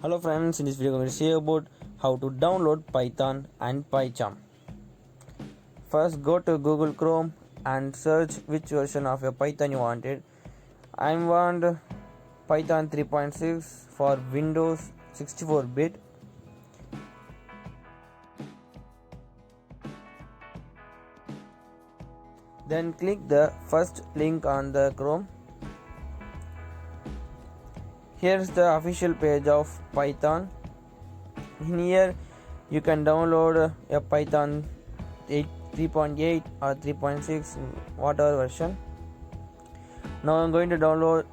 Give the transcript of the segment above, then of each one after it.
Hello friends, in this video I'm going to share about how to download Python and PyCharm. First go to Google Chrome and search which version of your Python you wanted. I want Python 3.6 for Windows 64-bit. Then click the first link on the Chrome. Here's the official page of Python. In here you can download a Python 3.8 or 3.6, whatever version. Now I'm going to download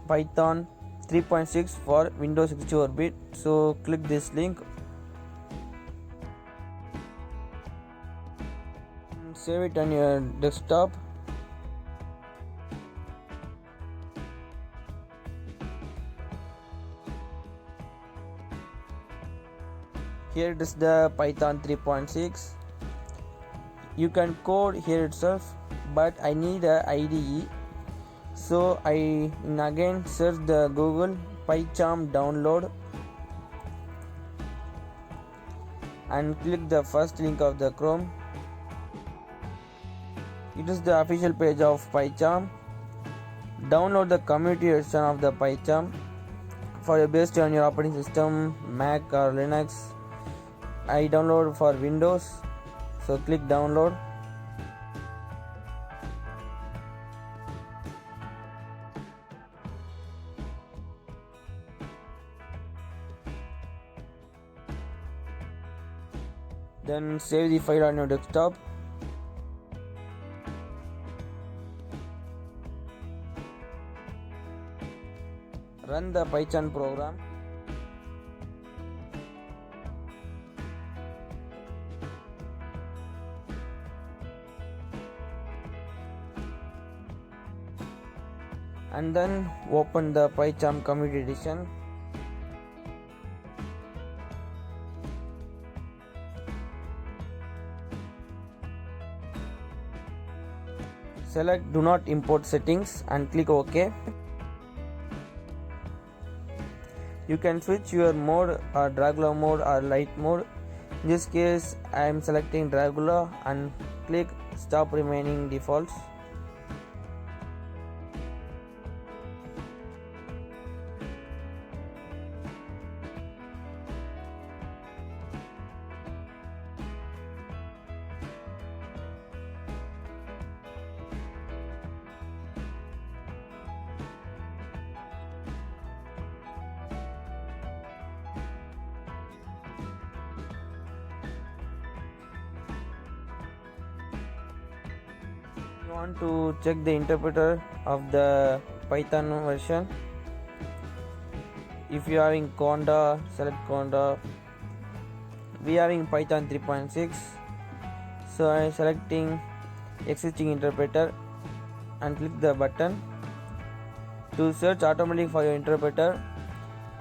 Python 3.6 for Windows 64-bit. So click this link. Save it on your desktop. Here it is the Python 3.6. You can code here itself, but I need a IDE. So I again search the Google PyCharm download and click the first link of the Chrome. It is the official page of PyCharm. Download the community version of the PyCharm based on your operating system, Mac or Linux. I download for Windows, so click download. Then save the file on your desktop. Run the Python program. And then open the PyCharm Community Edition. Select Do Not Import Settings and click OK. You can switch your mode or Dracula mode or light mode. In this case I am selecting Dracula and click Stop Remaining Defaults. You want to check the interpreter of the Python version. If you are having Conda, select Conda. We are having Python 3.6, so I am selecting existing interpreter and click the button. To search automatically for your interpreter,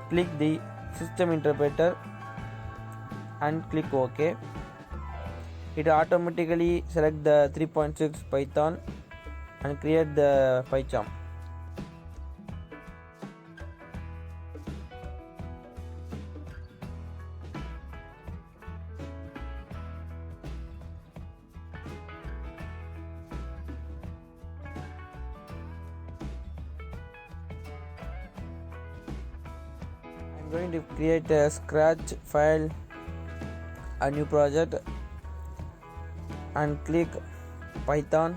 click the system interpreter and click OK. It automatically select the 3.6 Python and create the PyCharm. I'm going to create a scratch file, a new project, and click Python.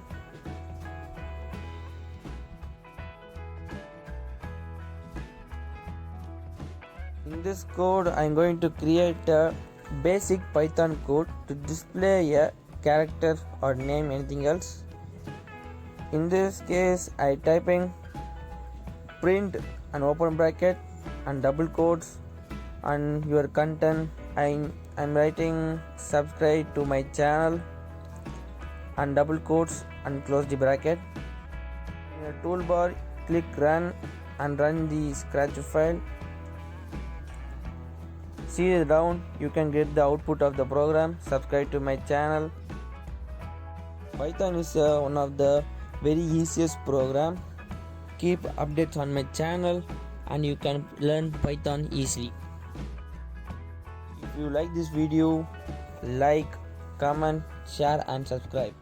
In this code I am going to create a basic Python code to display a character or name, anything else. In this case I typing print and open bracket and double quotes and your content. I'm writing subscribe to my channel and double quotes and close the bracket. In your toolbar click run and run the scratch file. See down, you can get the output of the program. Subscribe to my channel. Python is one of the very easiest program. Keep updates on my channel and you can learn Python easily. If you like this video, like, comment, share and subscribe.